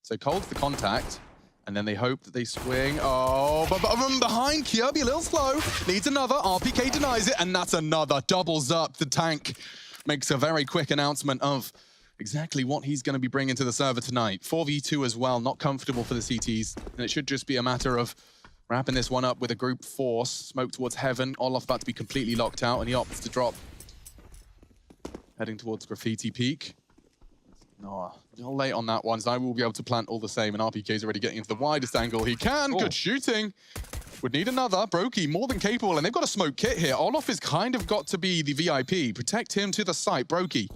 So Cold's the contact, and then they hope that they swing. Oh, but from behind, Kjaerbye a little slow. Needs another, RPK denies it, and that's another. Doubles up. The tank makes a very quick announcement of exactly what he's going to be bringing to the server tonight. 4v2 as well, not comfortable for the CTs, and it should just be a matter of wrapping this one up with a group force. Smoke towards heaven. Olof about to be completely locked out, and he opts to drop. Heading towards Graffiti Peak. No, a little late on that one, so I will be able to plant all the same, and RPK's already getting into the widest angle he can. Good shooting. Would need another. Brokey more than capable, and they've got a smoke kit here. Olof has kind of got to be the VIP. Protect him to the site. Brokey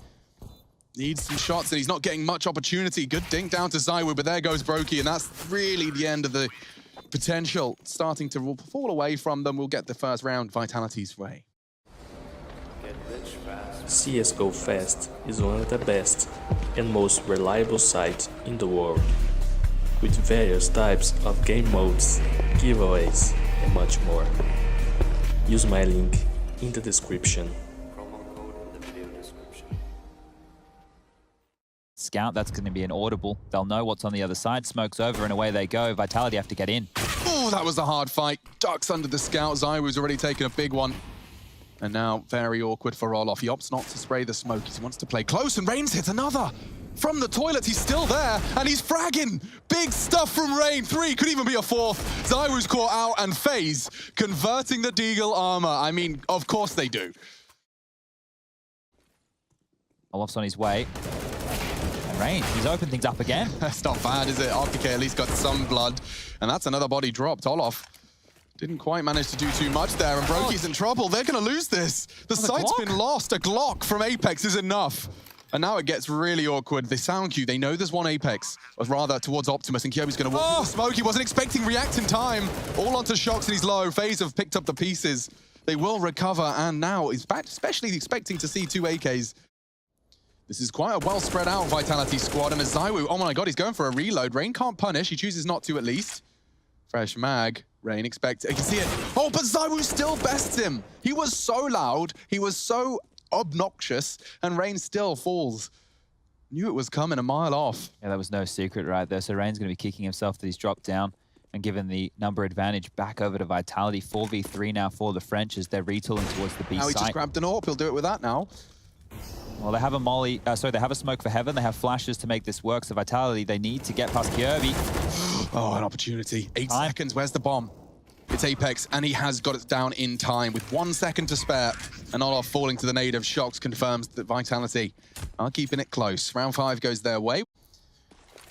needs some shots, and he's not getting much opportunity. Good dink down to zywoo, but there goes Brokey, and that's really the end of the potential starting to fall away from them. We'll get the first round Vitality's way. CSGO Fest is one of the best and most reliable sites in the world, with various types of game modes, giveaways, and much more. Use my link in the description. Scout, that's going to be an audible. They'll know what's on the other side. Smoke's over and away they go. Vitality have to get in. Oh, that was a hard fight. Ducks under the Scout. zywoo's already taken a big one. And now very awkward for Olof. He opts not to spray the smoke. He wants to play close, and Rain's hit another. From the toilet, he's still there, and he's fragging. Big stuff from Rain. 3, could even be a 4th. zywoo's caught out, and Faze converting the Deagle armor. I mean, of course they do. Olof's on his way. And Rain, he's opened things up again. That's not bad, is it? RPK at least got some blood, and that's another body dropped. Olof didn't quite manage to do too much there, and Brokey's in trouble. They're going to lose this. The site's been lost. A Glock from Apex is enough. And now it gets really awkward. The sound cue, they know there's one Apex, or rather towards Optimus, and Kjaerbye's going to walk through the smoke. He wasn't expecting react in time. All onto Shox, and he's low. Faze have picked up the pieces. They will recover, and now he's back, especially expecting to see 2 AKs. This is quite a well spread out Vitality squad, and a zywoo, oh my god, he's going for a reload. Rain can't punish. He chooses not to at least. Fresh mag. Rain expects, you can see it. Oh, but zywoo still bests him. He was so loud, he was so obnoxious, and Rain still falls. Knew it was coming a mile off. Yeah, that was no secret right there. So Rain's going to be kicking himself that he's dropped down and given the number advantage back over to Vitality. 4v3 now for the French as they're retooling towards the B site. Now he just grabbed an AWP, he'll do it with that now. Well, they have a molly, they have a smoke for heaven. They have flashes to make this work. So Vitality, they need to get past Kjaerbye. Oh, an opportunity. 8 seconds, where's the bomb? It's Apex, and he has got it down in time with 1 second to spare. And Olof falling to the nade of Shox confirms that Vitality are keeping it close. Round 5 goes their way.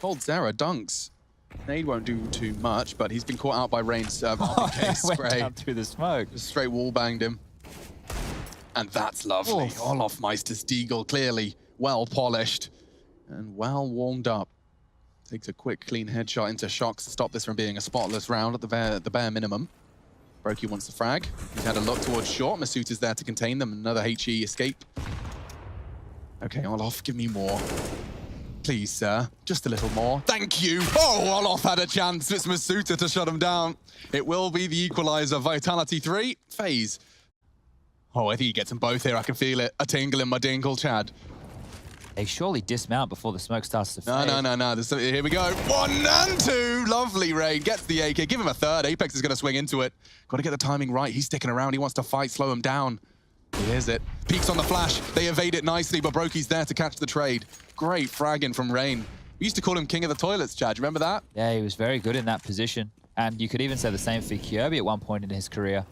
coldzera dunks. Nade won't do too much, but he's been caught out by Rain's RPK spray. Went down through the smoke. Just straight wall banged him. And that's lovely. Oof. Olof Meister's Deagle, clearly well polished and well warmed up. Takes a quick, clean headshot into Shox to stop this from being a spotless round at the bare minimum. Brokey wants the frag. He's had a look towards short. Masood is there to contain them. Another HE escape. Okay, Olof, give me more. Please, sir. Just a little more. Thank you. Oh, Olof had a chance. It's Masood to shut him down. It will be the equalizer. Vitality 3. Faze. Oh, I think he gets them both here. I can feel it. A tingle in my dingle, Chad. They surely dismount before the smoke starts to fade. No. Here we go. 1 and 2. Lovely, Rain. Gets the AK. Give him a 3rd. Apex is going to swing into it. Got to get the timing right. He's sticking around. He wants to fight, slow him down. Here's it. Peeks on the flash. They evade it nicely, but Brokey's there to catch the trade. Great fragging from Rain. We used to call him King of the Toilets, Chad. Remember that? Yeah, he was very good in that position. And you could even say the same for Kjaerbye at one point in his career.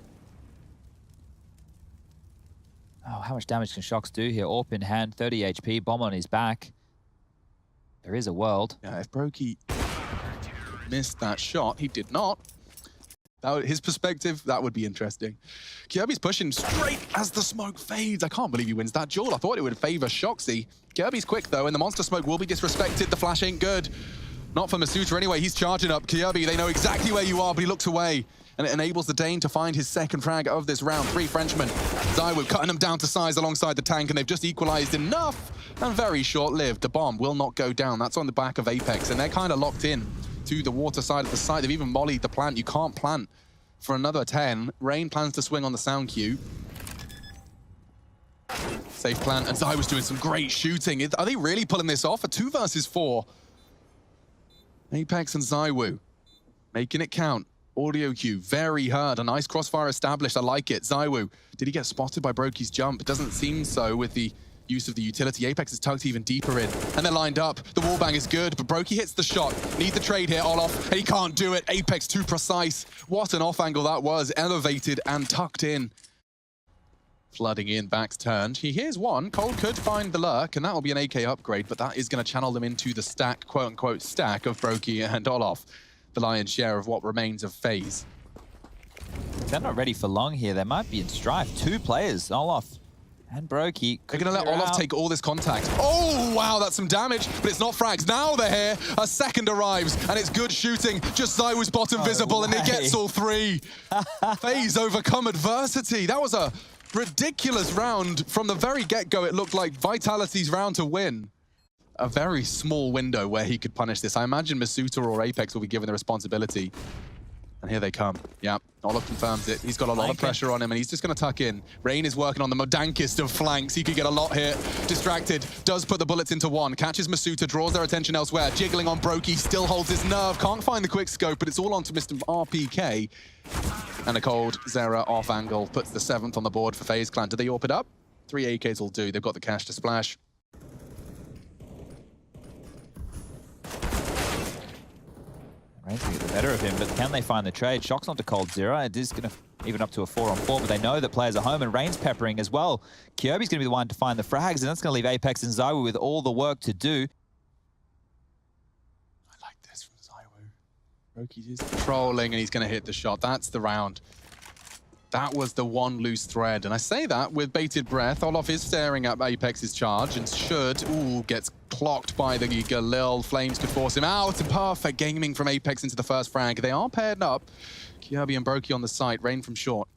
Oh, how much damage can Shox do here? AWP in hand, 30 HP, bomb on his back. There is a world. Yeah, if Brokey missed that shot, he did not. His perspective, that would be interesting. Kjaerbye's pushing straight as the smoke fades. I can't believe he wins that duel. I thought it would favor Shoxy. Kjaerbye's quick though, and the monster smoke will be disrespected. The flash ain't good. Not for Masood anyway. He's charging up. Kjaerbye, they know exactly where you are, but he looks away. And it enables the Dane to find his 2nd frag of this round. 3 Frenchmen. zywoo cutting them down to size alongside the tank, and they've just equalized enough. And very short-lived. The bomb will not go down. That's on the back of Apex, and they're kind of locked in to the water side of the site. They've even mollied the plant. You can't plant for another 10. Rain plans to swing on the sound cue. Safe plant, and zywoo's doing some great shooting. Are they really pulling this off? A 2 versus 4. Apex and zywoo making it count. Audio cue, very hard. A nice crossfire established. I like it. zywoo, did he get spotted by Brokey's jump? It doesn't seem so with the use of the utility. Apex is tucked even deeper in, and they're lined up. The wallbang is good, but Brokey hits the shot. Need the trade here, Olof, and he can't do it. Apex too precise. What an off angle that was. Elevated and tucked in. Flooding in, backs turned. He hears one. Cold could find the lurk, and that will be an AK upgrade, but that is going to channel them into the stack, quote-unquote, stack of Brokey and Olof. The lion's share of what remains of Faze. They're not ready for long here. They might be in strife. Two players, Olof and Brokey. They're going to let Olof take all this contact. Oh, wow, that's some damage, but it's not frags. Now they're here. A second arrives, and it's good shooting. Just zywoo's bottom visible, and it gets all three. Faze overcome adversity. That was a ridiculous round. From the very get-go, it looked like Vitality's round to win. A very small window where he could punish this. I imagine Masuta or Apex will be given the responsibility. And here they come. Yeah, Olof confirms it. He's got a lot of pressure on him, and he's just going to tuck in. Rain is working on the modankest of flanks. He could get a lot here. Distracted, does put the bullets into one. Catches Masuta, draws their attention elsewhere. Jiggling on Brokey, still holds his nerve. Can't find the quick scope, but it's all onto Mr. RPK. And a coldzera off angle puts the 7th on the board for Faze Clan. Do they AWP it up? 3 AKs will do. They've got the cash to splash. Rain's going to get the better of him, but can they find the trade? Shock's onto coldzera. It is going to even up to a 4-on-4, but they know that players are home, and Rain's peppering as well. Kyobi's going to be the one to find the frags, and that's going to leave Apex and zywoo with all the work to do. I like this from zywoo. Brokey is controlling, and he's going to hit the shot. That's the round. That was the one loose thread, and I say that with bated breath. Olof is staring at Apex's charge and gets clocked by the Galil. Flames could force him out. Perfect gaming from Apex into the first frag. They are paired up. Kyobi and Brokey on the site. Rain from short.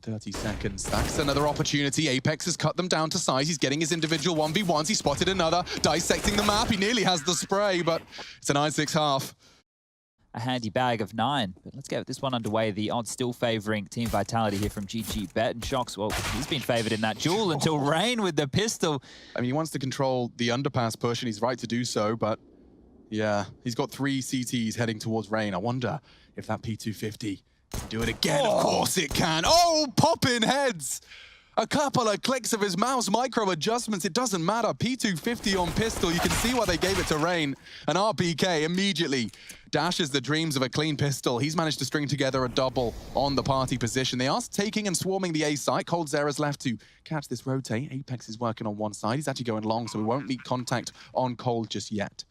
30 seconds. That's another opportunity. Apex has cut them down to size. He's getting his individual 1v1s. He spotted another. Dissecting the map. He nearly has the spray, but it's a 9-6 A handy bag of 9. But let's get this one underway. The odds still favoring Team Vitality here from GG Bet. And Shocks, well, he's been favored in that duel until Rain with the pistol. I mean, he wants to control the underpass push, and he's right to do so, but yeah, he's got 3 CTs heading towards Rain. I wonder if that P250 can do it again. Of course it can. Oh, pop-in heads! A couple of clicks of his mouse micro adjustments, it doesn't matter. P250 on pistol, you can see why they gave it to Rain. And RPK immediately dashes the dreams of a clean pistol. He's managed to string together a double on the party position. They are taking and swarming the A site. coldzera's left to catch this rotate. Apex is working on one side. He's actually going long, so we won't need contact on Cold just yet.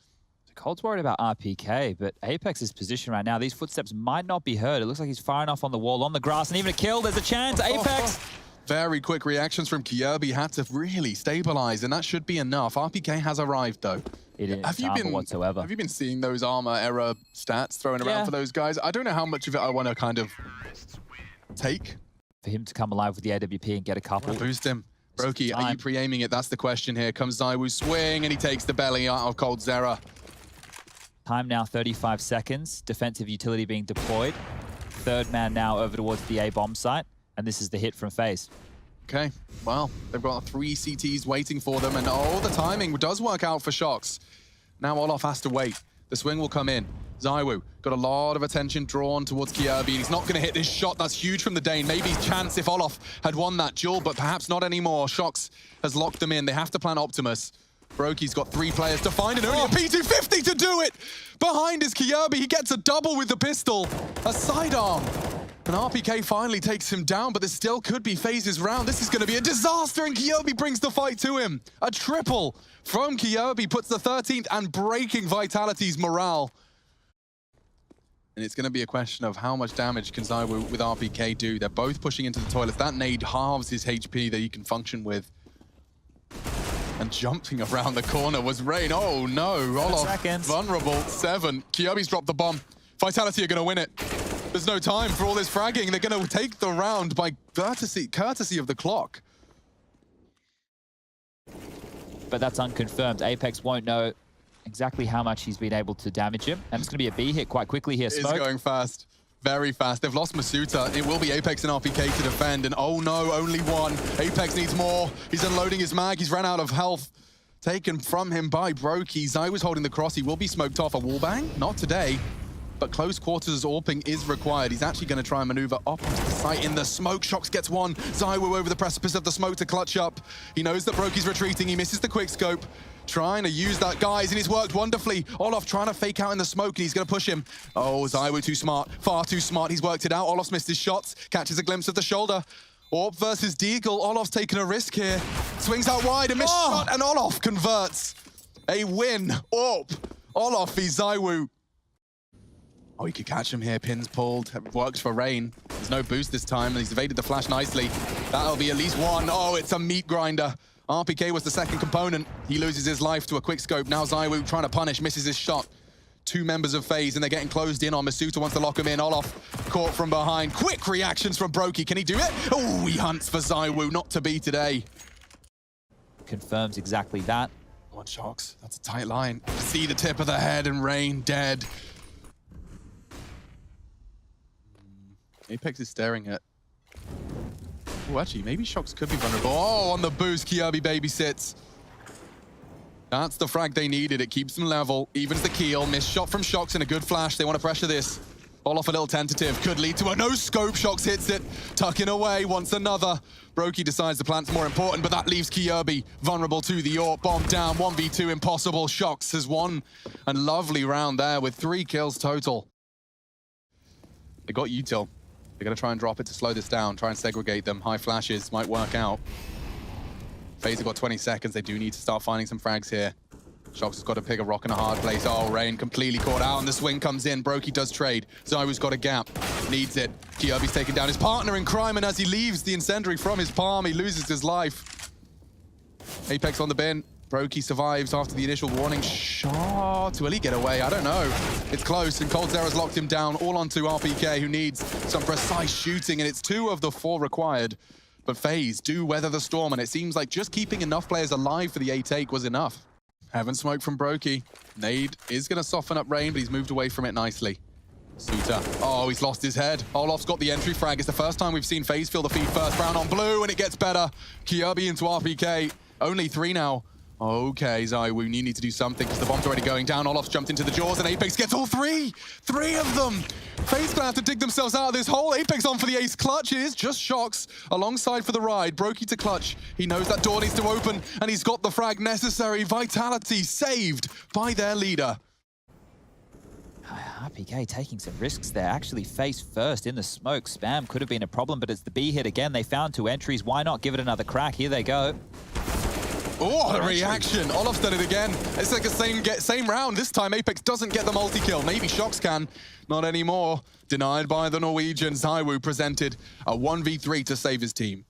Cold's worried about RPK, but Apex's position right now, these footsteps might not be heard. It looks like he's firing off on the wall, on the grass, and even a kill. There's a chance. Apex! Very quick reactions from Kyobi. Had to really stabilize, and that should be enough. RPK has arrived, though. It is whatsoever. Have you been seeing those armor error stats thrown around for those guys? I don't know how much of it I want to kind of take. For him to come alive with the AWP and get a couple. Boost him. Brokey, are you pre-aiming it? That's the question here. Comes zywoo swing, and he takes the belly out of coldzera. Time now 35 seconds. Defensive utility being deployed. Third man now over towards the A bomb site. And this is the hit from Faze. Okay, well, they've got 3 CTs waiting for them, and oh, the timing does work out for Shocks. Now Olof has to wait. The swing will come in. zywoo got a lot of attention drawn towards Kyobi, and he's not going to hit this shot. That's huge from the Dane. Maybe chance if Olof had won that duel, but perhaps not anymore. Shocks has locked them in. They have to plan Optimus. Brokey's got 3 players to find, and only a P250 to do it! Behind is Kyobi. He gets a double with the pistol. A sidearm. And RPK finally takes him down, but this still could be Faze's round. This is going to be a disaster, and Kyobi brings the fight to him. A triple from Kyobi puts the 13th and breaking Vitality's morale. And it's going to be a question of how much damage can zywoo with RPK do. They're both pushing into the toilets. That nade halves his HP that he can function with. And jumping around the corner was Rain. Oh no, Olof vulnerable. 7. Kyobi's dropped the bomb. Vitality are going to win it. There's no time for all this fragging. They're going to take the round by courtesy of the clock. But that's unconfirmed. Apex won't know exactly how much he's been able to damage him. And it's going to be a B hit quite quickly here. It's going fast. Very fast. They've lost Masuta. It will be Apex and RPK to defend. And oh no, only one. Apex needs more. He's unloading his mag. He's ran out of health. taken from him by Brokey. Zai was holding the cross. He will be smoked off. A wallbang? Not today. But close quarters AWPing is required. He's actually going to try and maneuver up onto the site in the smoke. Shox gets one. zywoo over the precipice of the smoke to clutch up. He knows that Brokey's retreating. He misses the quick scope. Trying to use that, guys, and it's worked wonderfully. Olof trying to fake out in the smoke, and he's going to push him. Oh, zywoo too smart. Far too smart. He's worked it out. Olof's missed his shots. Catches a glimpse of the shoulder. Orp versus Deagle. Olof's taking a risk here. Swings out wide, a missed shot, and Olof converts. A win. Orp. Olof v zywoo. Oh, he could catch him here. Pins pulled. Works for Rain. There's no boost this time, and he's evaded the flash nicely. That'll be at least one. Oh, it's a meat grinder. RPK was the second component. He loses his life to a quick scope. Now zywoo trying to punish, misses his shot. Two members of Faze, and they're getting closed in on. Masuta wants to lock him in. Olof caught from behind. Quick reactions from Brokey. Can he do it? Oh, he hunts for zywoo. Not to be today. Confirms exactly that. One Shox. That's a tight line. See the tip of the head, and Rain dead. Apex is staring at... Oh, actually, maybe Shox could be vulnerable. Oh, on the boost, Kjaerbye babysits. That's the frag they needed. It keeps them level, evens the keel. Missed shot from Shox and a good flash. They want to pressure this. Olof a little tentative. Could lead to a no-scope. Shox hits it. Tucking away. Wants another. Brokey decides the plant's more important, but that leaves Kjaerbye vulnerable to the AWP. Bomb down. 1v2 impossible. Shox has won a lovely round there with 3 kills total. They got util. They're going to try and drop it to slow this down, try and segregate them. High flashes might work out. Faze have got 20 seconds. They do need to start finding some frags here. Shox has got to pick a rock in a hard place. Oh, Rain completely caught out, and the swing comes in. Brokey does trade. zywoo's got a gap. Needs it. Kjaerbye's taking down his partner in crime, and as he leaves the incendiary from his palm, he loses his life. Apex on the bin. Brokey survives after the initial warning shot. Will he get away? I don't know. It's close, and coldzera's locked him down, all onto RPK, who needs some precise shooting, and it's 2 of the 4 required. But Faze do weather the storm, and it seems like just keeping enough players alive for the A take was enough. Heaven smoke from Brokey. Nade is going to soften up Rain, but he's moved away from it nicely. Suta. Oh, he's lost his head. Olof's got the entry frag. It's the first time we've seen Faze feel the feed first. Brown on blue, and it gets better. Kjaerbye into RPK. Only 3 now. Okay, zywoo, you need to do something because the bomb's already going down. Olof's jumped into the jaws, and Apex gets all 3! 3 of them! Faze gonna have to dig themselves out of this hole. Apex on for the ace clutch. It is just Shox alongside for the ride. Brokey to clutch. He knows that door needs to open, and he's got the frag necessary. Vitality saved by their leader. RPK taking some risks there. Actually face first in the smoke. Spam could have been a problem, but it's the B hit again. They found 2 entries. Why not give it another crack? Here they go. Oh, what a reaction. Olof's done it again. It's like a same round. This time, Apex doesn't get the multi-kill. Maybe Shox can. Not anymore. Denied by the Norwegian. zywoo presented a 1v3 to save his team.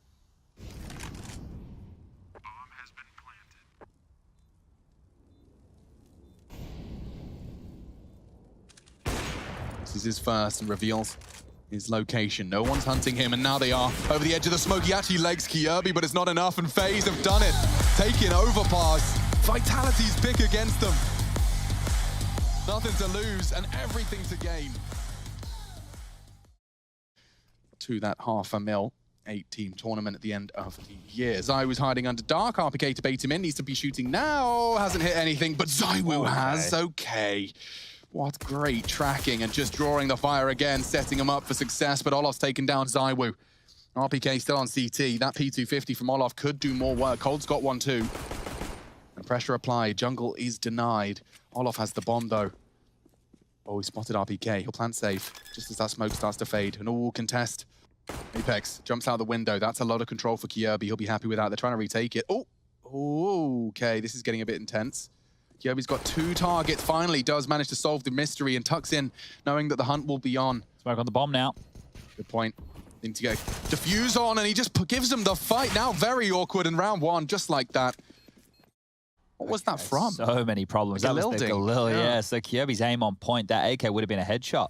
This is his first and reveals his location. No one's hunting him, and now they are over the edge of the smoke. He actually legs Kjaerbye, but it's not enough, and Faze have done it. Taking overpass. Vitality's pick against them. Nothing to lose and everything to gain. To that $500,000 8-team tournament at the end of the year. zywoo's hiding under dark. RPK to bait him in. Needs to be shooting now. Hasn't hit anything, but zywoo has. Okay. What great tracking and just drawing the fire again, setting him up for success, but Olof's taken down zywoo. RPK still on CT. That P250 from Olof could do more work. Cold's got one too. And pressure applied. Jungle is denied. Olof has the bomb though. Oh, he spotted RPK. He'll plant safe just as that smoke starts to fade. An all contest. Apex jumps out the window. That's a lot of control for Kjaerbye. He'll be happy with that. They're trying to retake it. Oh, okay. This is getting a bit intense. Kjaerbye's got 2 targets. Finally does manage to solve the mystery and tucks in, knowing that the hunt will be on. Smoke on the bomb now. Good point. Need to get defuse on, and he just gives them the fight. Now very awkward in round 1, just like that. What was that from? So many problems. Like that was the Galil, yeah. So Kjaerbye's aim on point. That AK would have been a headshot.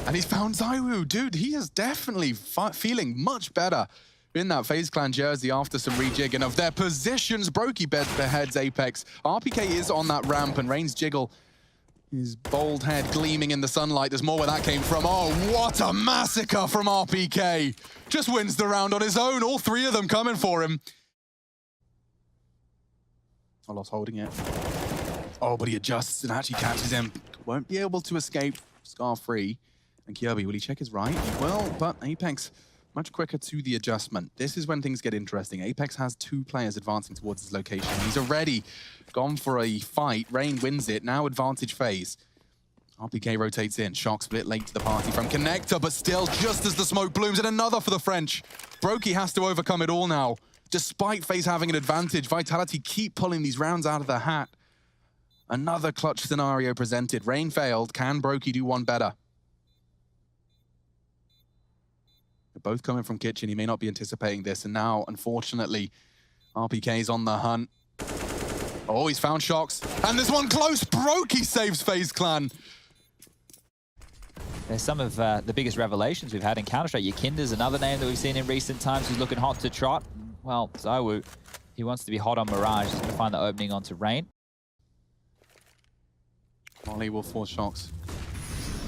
And he's found zywoo. Dude, he is definitely feeling much better in that Faze Clan jersey after some rejigging of their positions. Brokey beheads Apex. RPK is on that ramp, and Rain's jiggle, his bold head gleaming in the sunlight. There's more where that came from. Oh, what a massacre from RPK. Just wins the round on his own. All 3 of them coming for him. Olof's holding it. Oh, but he adjusts and actually catches him. Won't be able to escape scar-free. And Kirby, will he check his right? He will, but Apex much quicker to the adjustment. This is when things get interesting. Apex has 2 players advancing towards his location. He's already gone for a fight. Rain wins it. Now advantage phase. RPK rotates in. Shock split late to the party from Connector, but still, just as the smoke blooms, and another for the French. Brokey has to overcome it all now. Despite FaZe having an advantage, Vitality keep pulling these rounds out of the hat. Another clutch scenario presented. Rain failed. Can Brokey do one better? They're both coming from kitchen. He may not be anticipating this. And now, unfortunately, RPK's on the hunt. Oh, he's found Shocks. And this one close. Brokey saves Faze Clan. There's some of the biggest revelations we've had in Counter-Strike. Yakinda's another name that we've seen in recent times who's looking hot to trot. Well, zywoo, he wants to be hot on Mirage. He's going to find the opening onto Rain. Molly will force Shocks.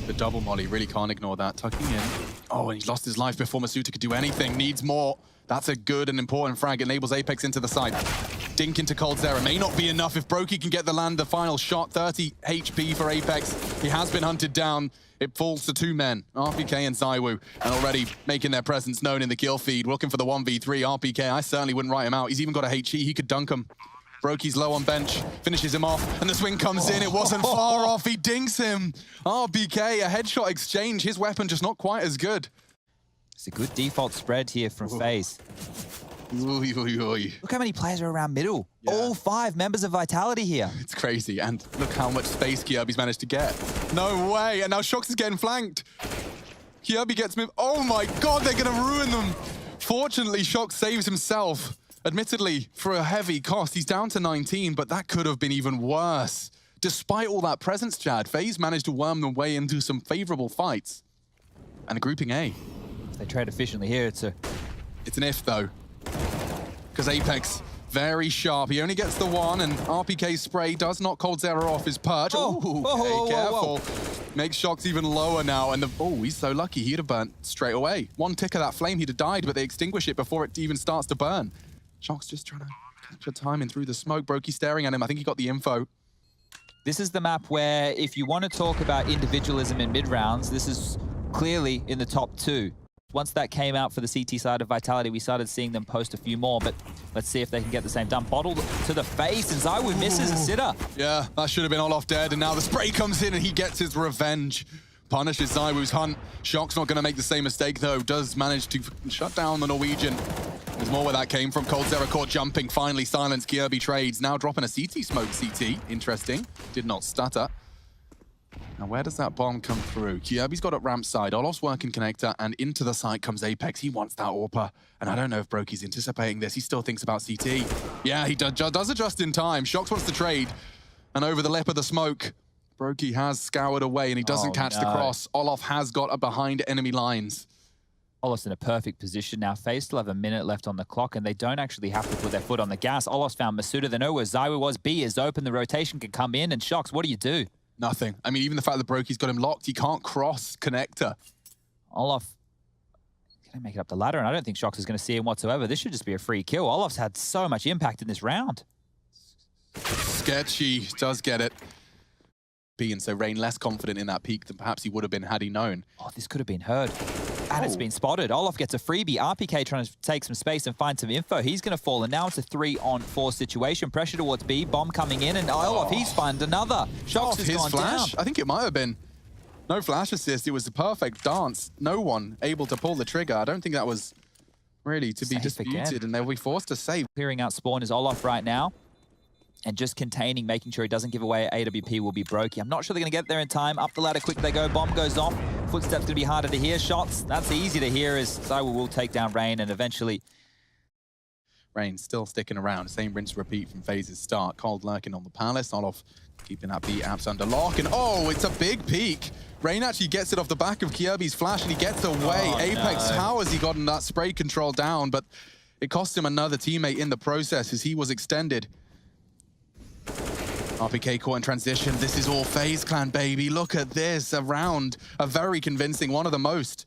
The double molly, really can't ignore that. Tucking in. Oh, and he's lost his life before Masuta could do anything. Needs more. That's a good and important frag. Enables Apex into the side. Dink into coldzera. May not be enough if Brokey can get the land. The final shot, 30 HP for Apex. He has been hunted down. It falls to 2 men, RPK and zywoo, and already making their presence known in the kill feed. Looking for the 1v3. RPK, I certainly wouldn't write him out. He's even got a HE. He could dunk him. Brokey's low on bench, finishes him off, and the swing comes in. It wasn't far off. He dinks him. RPK, a headshot exchange. His weapon just not quite as good. It's a good default spread here from FaZe. Look how many players are around middle. Yeah. All 5 members of Vitality here. It's crazy, and look how much space Kirby's managed to get. No way, and now Shocks is getting flanked. Kirby gets moved. Oh my god, they're gonna ruin them. Fortunately, Shocks saves himself. Admittedly, for a heavy cost, he's down to 19, but that could have been even worse. Despite all that presence, Chad, FaZe managed to worm their way into some favorable fights. And a grouping A. If they trade efficiently here, it's an if, though. Because Apex, very sharp. He only gets the 1, and RPK's spray does knock coldzera off his perch. Oh, careful. Makes Shocks even lower now, and he's so lucky. He'd have burnt straight away. 1 tick of that flame, he'd have died, but they extinguish it before it even starts to burn. Shocks just trying to capture timing through the smoke. Brokey staring at him. I think he got the info. This is the map where, if you want to talk about individualism in mid-rounds, this is clearly in the top 2. Once that came out for the CT side of Vitality, we started seeing them post a few more, but let's see if they can get the same done. Bottled to the face, and zywoo misses a sitter. Yeah, that should have been Olof dead, and now the spray comes in and he gets his revenge. Punishes zywoo's hunt. Shock's not going to make the same mistake, though. Does manage to shut down the Norwegian. There's more where that came from. coldzera caught jumping. Finally silenced. Kirby trades. Now dropping a CT smoke. CT. Interesting. Did not stutter. Now where does that bomb come through? Kirby's got it ramp side. Olof's working connector, and into the site comes Apex. He wants that AWPer. And I don't know if Brokey's anticipating this. He still thinks about CT. Yeah, he does adjust in time. Shocks wants to trade. And over the lip of the smoke, Brokey has scoured away, and he doesn't catch the cross. Olof has got a behind enemy lines. Olof's in a perfect position now. FaZe still have a minute left on the clock, and they don't actually have to put their foot on the gas. Olof's found Masuta. They know where zywoo was. B is open. The rotation can come in, and Shocks, what do you do? Nothing. I mean, even the fact that Brokey's got him locked, he can't cross connector. Olof going to make it up the ladder, and I don't think Shocks is going to see him whatsoever. This should just be a free kill. Olof's had so much impact in this round. Sketchy. Does get it. And so Rain less confident in that peak than perhaps he would have been had he known. Oh, this could have been heard. And it's been spotted. Olof gets a freebie. RPK trying to take some space and find some info. He's going to fall, and now it's a 3-on-4 situation. Pressure towards B. Bomb coming in, and Olof, he's found another. Shocks has gone flash down. I think it might have been. No flash assist. It was the perfect dance. No one able to pull the trigger. I don't think that was really to be disputed, and they'll be forced to save. Clearing out spawn is Olof right now. And just containing, making sure he doesn't give away AWP will be Brokey. I'm not sure they're going to get there in time. Up the ladder quick they go. Bomb goes off. Footsteps going to be harder to hear. Shots, that's easy to hear as zywoo will take down Rain, and eventually... Rain still sticking around. Same rinse repeat from FaZe's start. Cold lurking on the Palace. Olof keeping that B apps under lock. And it's a big peek. Rain actually gets it off the back of Kirby's flash, and he gets away. Apex, how has he gotten that spray control down? But it cost him another teammate in the process as he was extended. RPK caught in transition. This is all FaZe Clan, baby. Look at this. A round, a very convincing, one of the most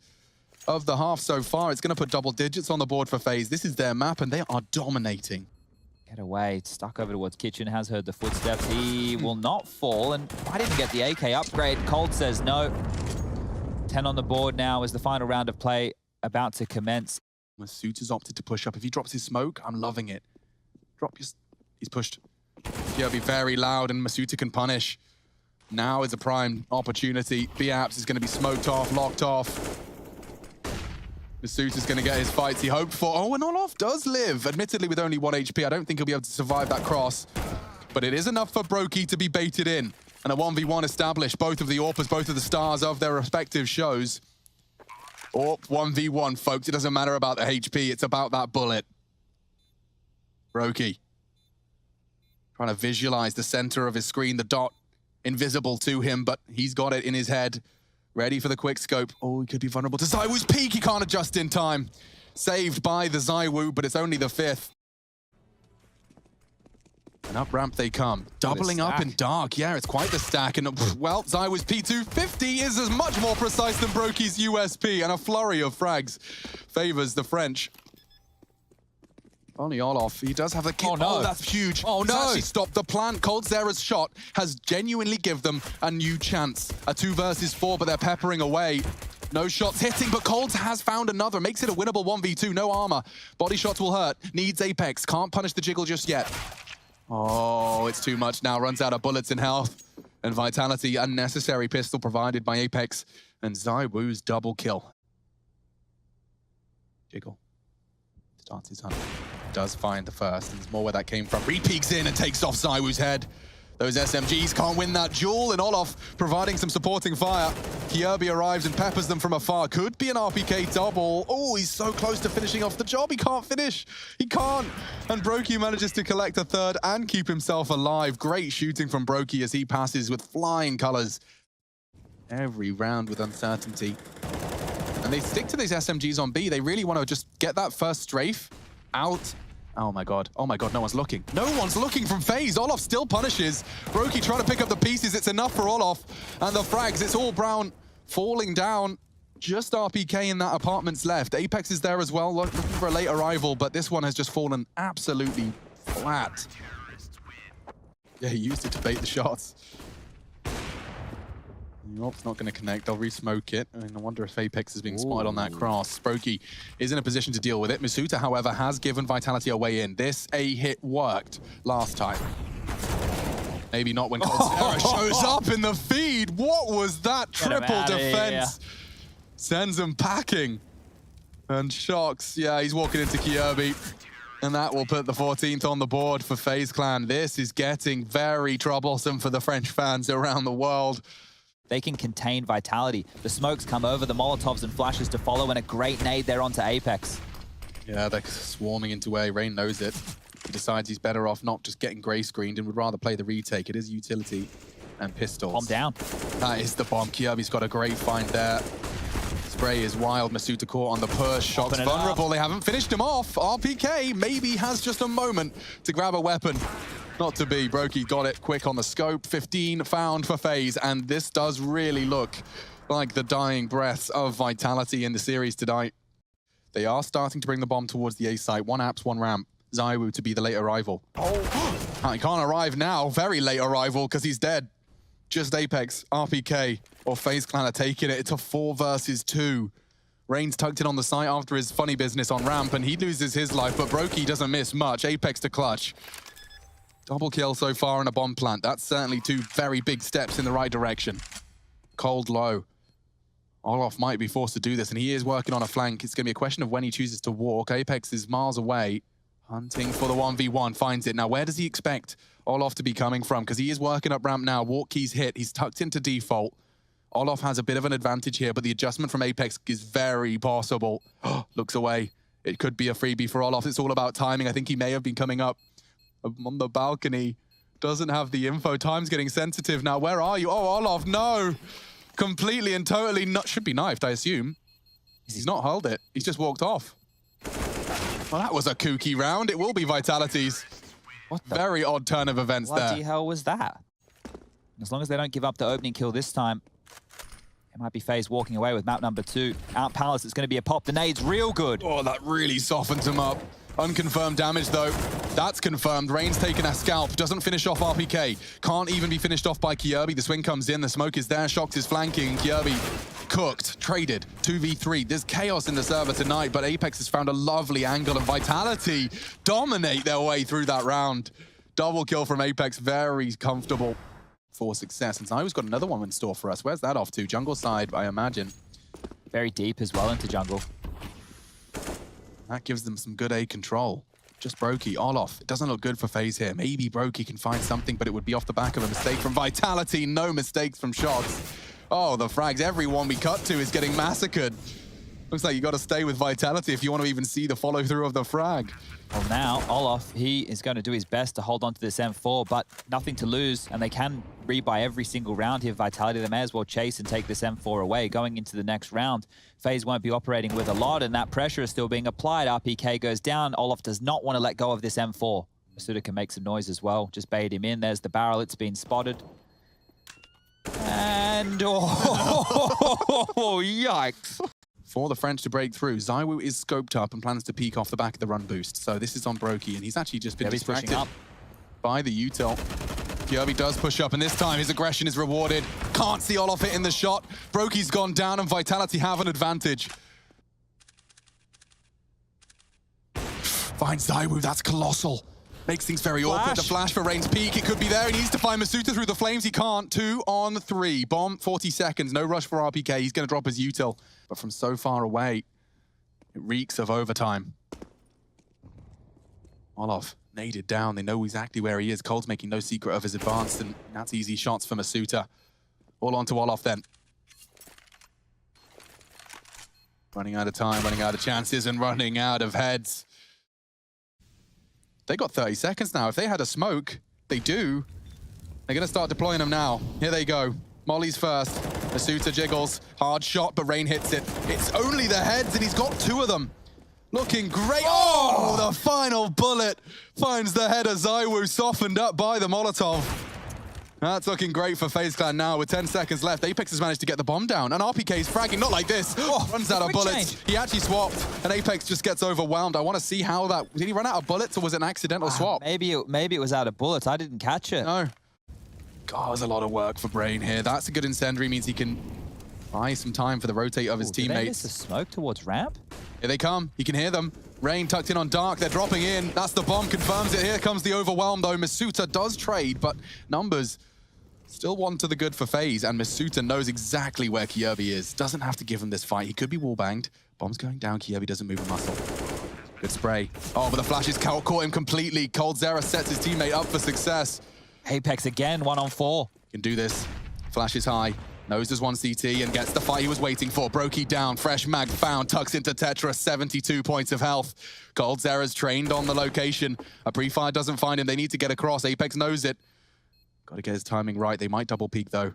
of the half so far. It's going to put double digits on the board for FaZe. This is their map, and they are dominating. Get away, stuck over towards kitchen, has heard the footsteps. He will not fall and might even get the AK upgrade. Cold says no. 10 on the board now as the final round of play about to commence. Masuuta's opted to push up. If he drops his smoke, I'm loving it. He's pushed. He'll be very loud and Masuuta can punish. Now is a prime opportunity. Biaps is going to be smoked off, locked off. Masuuta's going to get his fights he hoped for. Oh, and Olof does live. Admittedly, with only 1 HP, I don't think he'll be able to survive that cross. But it is enough for Brokey to be baited in. And a 1v1 established. Both of the AWPers, both of the stars of their respective shows. AWP 1v1, folks. It doesn't matter about the HP. It's about that bullet. Brokey trying to visualize the center of his screen, the dot invisible to him, but he's got it in his head. Ready for the quick scope. Oh, he could be vulnerable to zywoo's peak. He can't adjust in time. Saved by the zywoo, but it's only the 5th. And up ramp they come. Doubling up in dark. Yeah, it's quite the stack. And, well, zywoo's P250 is as much more precise than Brokey's USP. And a flurry of frags favors the French. Only Olof. He does have the kill. Oh, no. Oh, that's huge. Oh, no. He's actually stopped the plan. coldzera's shot has genuinely given them a new chance. A 2 versus 4, but they're peppering away. No shots hitting, but Colds has found another. Makes it a winnable 1v2. No armor. Body shots will hurt. Needs Apex. Can't punish the jiggle just yet. Oh, it's too much now. Runs out of bullets and health. And Vitality. Unnecessary pistol provided by Apex. And zywoo's double kill. Jiggle. Starts his hunt. Does find the first. And there's more where that came from. Re-peeks in and takes off zywoo's head. Those SMGs can't win that duel, and Olof providing some supporting fire. Kirby arrives and peppers them from afar. Could be an RPK double. Oh, he's so close to finishing off the job. He can't finish. He can't. And Brokey manages to collect a 3rd and keep himself alive. Great shooting from Brokey as he passes with flying colors. Every round with uncertainty. And they stick to these SMGs on B. They really want to just get that first strafe out. Oh my god, no one's looking. No one's looking from Faze. Olof still punishes. Brokey trying to pick up the pieces. It's enough for Olof. And the frags, it's all Brown falling down. Just RPK in that apartment's left. Apex is there as well, looking for a late arrival, but this one has just fallen absolutely flat. Yeah, he used it to bait the shots. Nope, it's not going to connect. They'll re-smoke it. I mean, I wonder if Apex is being spotted on that cross. Brokey is in a position to deal with it. Masuuta, however, has given Vitality a way in. This A-hit worked last time. Maybe not when coldzera shows up in the feed. What was that triple defense? Sends them packing. And Shocks, yeah, he's walking into Kirby. And that will put the 14th on the board for Faze Clan. This is getting very troublesome for the French fans around the world. They can contain Vitality. The smokes come over, the Molotovs and flashes to follow, and a great nade there onto Apex. Yeah, they're swarming into A. Rain knows it. He decides he's better off not just getting grey screened and would rather play the retake. It is utility and pistols. Bomb down. That is the bomb. Kirby's got a great find there. Spray is wild. Masuuta caught on the push. Shots vulnerable. They haven't finished him off. RPK maybe has just a moment to grab a weapon. Not to be. Brokey got it quick on the scope. 15 found for Faze, and this does really look like the dying breaths of Vitality in the series tonight. They are starting to bring the bomb towards the A site. 1 apps, 1 ramp. zywoo to be the late arrival. Oh, he can't arrive now. Very late arrival because he's dead. Just Apex, RPK, or Faze Clan are taking it. It's a 4 versus 2. Rain's tucked in on the site after his funny business on ramp, and he loses his life, but Brokey doesn't miss much. Apex to clutch. Double kill so far in a bomb plant. That's certainly 2 very big steps in the right direction. Cold low. Olof might be forced to do this, and he is working on a flank. It's going to be a question of when he chooses to walk. Apex is miles away. Hunting for the 1v1, finds it. Now, where does he expect Olof to be coming from? Because he is working up ramp now. Walk keys hit. He's tucked into default. Olof has a bit of an advantage here, but the adjustment from Apex is very possible. Looks away. It could be a freebie for Olof. It's all about timing. I think he may have been coming up on the balcony. Doesn't have the info. Time's getting sensitive now. Where are you? Oh, Olof, no. Completely and totally not. Should be knifed, I assume. He's not held it. He's just walked off. Well, that was a kooky round. It will be Vitality's. What the very odd turn of events there. Bloody hell was that? As long as they don't give up the opening kill this time, it might be Faze walking away with map number 2. Out Palace, it's going to be a pop. The nade's real good. Oh, that really softens him up. Unconfirmed damage, though. That's confirmed. Rain's taken a scalp. Doesn't finish off RPK. Can't even be finished off by Kjaerbye. The swing comes in. The smoke is there. Shox is flanking. Kjaerbye cooked. Traded. 2v3. There's chaos in the server tonight, but Apex has found a lovely angle, and Vitality dominate their way through that round. Double kill from Apex. Very comfortable for success. And zywoo's got another one in store for us. Where's that off to? Jungle side, I imagine. Very deep as well into jungle. That gives them some good A control. Just Brokey, Olof. It doesn't look good for Faze here. Maybe Brokey can find something, but it would be off the back of a mistake from Vitality. No mistakes from Shox. Oh, the frags. Everyone we cut to is getting massacred. Looks like you got to stay with Vitality if you want to even see the follow-through of the frag. Well, now, Olof, he is going to do his best to hold on to this M4, but nothing to lose, and they can rebuy every single round here. Vitality, they may as well chase and take this M4 away. Going into the next round, Faze won't be operating with a lot, and that pressure is still being applied. RPK goes down. Olof does not want to let go of this M4. masuda can make some noise as well. Just bait him in. There's the barrel. It's been spotted. And, oh, yikes. For the French to break through, zywoo is scoped up and plans to peek off the back of the run boost. So this is on Brokey, and he's actually just been distracted by the util. Kjaerbye does push up, and this time his aggression is rewarded. Can't see Olof hitting the shot. Brokey's gone down, and Vitality have an advantage. Finds zywoo, that's colossal. Makes things very awkward. The flash for Rain's peak, it could be there. He needs to find masuda through the flames. He can't. 2 on 3. Bomb, 40 seconds. No rush for RPK. He's going to drop his util. But from so far away, it reeks of overtime. Olof naded down. They know exactly where he is. Cold's making no secret of his advance, and that's easy shots for masuda. All on to Olof then. Running out of time, running out of chances, and running out of heads. They got 30 seconds now. If they had a smoke, they do. They're going to start deploying them now. Here they go. Molly's first. masuda jiggles. Hard shot, but Rain hits it. It's only the heads, and he's got 2 of them. Looking great. Oh, the final bullet finds the head of zywoo, softened up by the Molotov. That's looking great for Faze Clan now with 10 seconds left. Apex has managed to get the bomb down, and RPK's fragging, not like this. Runs out of bullets. He actually swapped, and Apex just gets overwhelmed. I want to see how that... Did he run out of bullets, or was it an accidental swap? Maybe it was out of bullets. I didn't catch it. No. God, there's a lot of work for Brain here. That's a good incendiary, means he can buy some time for the rotate of his teammates. Did they miss the smoke towards ramp? Here they come. He can hear them. Rain tucked in on Dark. They're dropping in. That's the bomb. Confirms it. Here comes the overwhelm, though. masuda does trade, but numbers still one to the good for Faze, and masuda knows exactly where Kjaerbye is. Doesn't have to give him this fight. He could be wall-banged. Bomb's going down. Kjaerbye doesn't move a muscle. Good spray. Oh, but the flashes caught him completely. coldzera sets his teammate up for success. Apex again, 1 on 4. Can do this. Flash is high. Knows there's one CT and gets the fight he was waiting for. Brokey down. Fresh mag found. Tucks into Tetra. 72 points of health. coldzera's trained on the location. A pre-fire doesn't find him. They need to get across. Apex knows it. Got to get his timing right. They might double peek, though.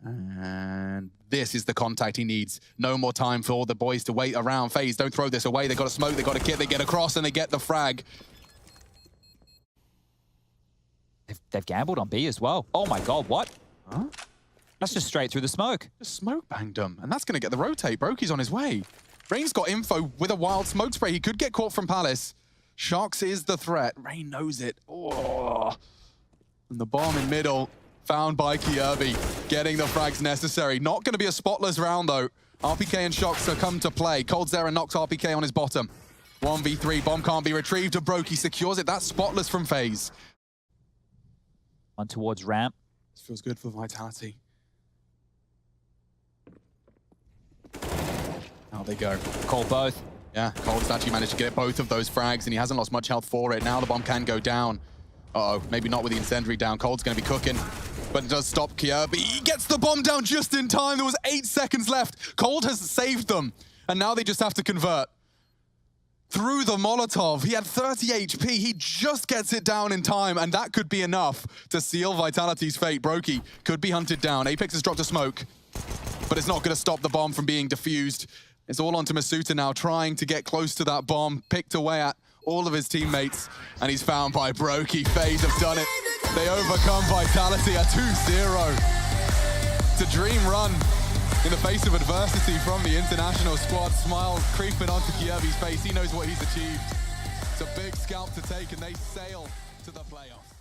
And this is the contact he needs. No more time for all the boys to wait around. Faze, don't throw this away. They got a smoke. They got a kit. They get across, and they get the frag. They've gambled on B as well. Oh my god, what? Huh? That's just straight through the smoke. Just smoke banged him, and that's going to get the rotate. Brokey's on his way. Rain's got info with a wild smoke spray. He could get caught from Palace. Shox is the threat. Rain knows it. Oh. And the bomb in middle, found by Kjaerbye. Getting the frags necessary. Not going to be a spotless round, though. RPK and Shox have come to play. coldzera knocks RPK on his bottom. 1v3. Bomb can't be retrieved. Brokey secures it. That's spotless from Faze. On towards ramp. This feels good for Vitality. Out they go. Call both. Yeah, Cold's actually managed to get both of those frags, and he hasn't lost much health for it. Now the bomb can go down. Uh-oh, maybe not with the incendiary down. Cold's going to be cooking, but it does stop Kjaerbye. He gets the bomb down just in time. There was 8 seconds left. Cold has saved them, and now they just have to convert. Through the Molotov, he had 30 HP. He just gets it down in time, and that could be enough to seal Vitality's fate. Brokey could be hunted down. Apex has dropped a smoke, but it's not going to stop the bomb from being defused. It's all onto masuda now, trying to get close to that bomb, picked away at all of his teammates, and he's found by Brokey. Faze have done it. They overcome Vitality at 2-0. It's a dream run in the face of adversity from the international squad. Smile creeping onto Kjaerbye's face. He knows what he's achieved. It's a big scalp to take, and they sail to the playoffs.